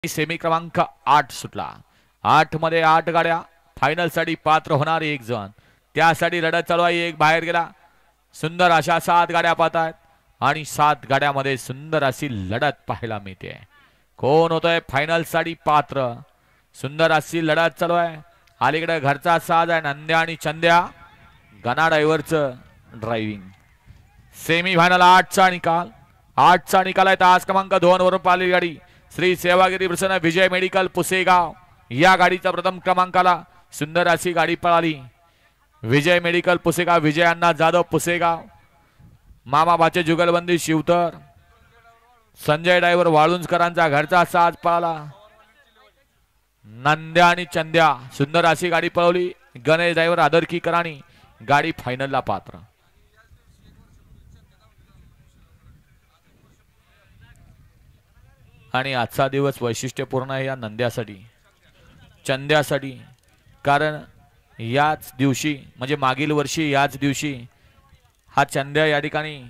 Semi क्रमांक 8 सुटला। 8 मध्ये 8 गाड्या फायनल साठी पात्र होणार एक जण, त्यासाठी लढत चालू आहे। एक बाहेर गेला। सुंदर अशा 7 गाड्या पाहतात आणि 7 गाड्यामध्ये सुंदर अशी लढत पाहायला मिळते। कोण होतोय फायनल साठी पात्र? सुंदर अशी लढत चालू आहे। अलीकडे घरचा साज आहे नंद्या आणि चंद्या, गणा ड्रायव्हरचं ड्रायव्हिंग। सेमी फायनल 8चा निकाल, 8चा निकाल आहे। तास क्रमांक 2 वरून पाहिली गाडी श्री सेवागिरी प्रसन्न विजय मेडिकल पुसेगाव, या गाडीचा प्रथम क्रमांकाला सुंदर अशी गाडी पळाली। विजय मेडिकल पुसेगाव, विजय अण्णा जाधव पुसेगाव, मामा बाचे जुगलबंदी शिवतर, संजय ड्रायव्हर वाळुंजकरांचा घरचा साज पळाला। नंद्या आणि चंद्या सुंदर अशी गाडी पळवली। गणेश ड्रायव्हर आदरकीकरांनी गाडी फायनलला पात्र। आणि आजचा दिवस वैशिष्ट्यपूर्ण आहे या नंद्यासाठी, चंद्यासाठी, कारण याच दिवशी म्हणजे मागील वर्षी याच दिवशी हा चंद्या या ठिकाणी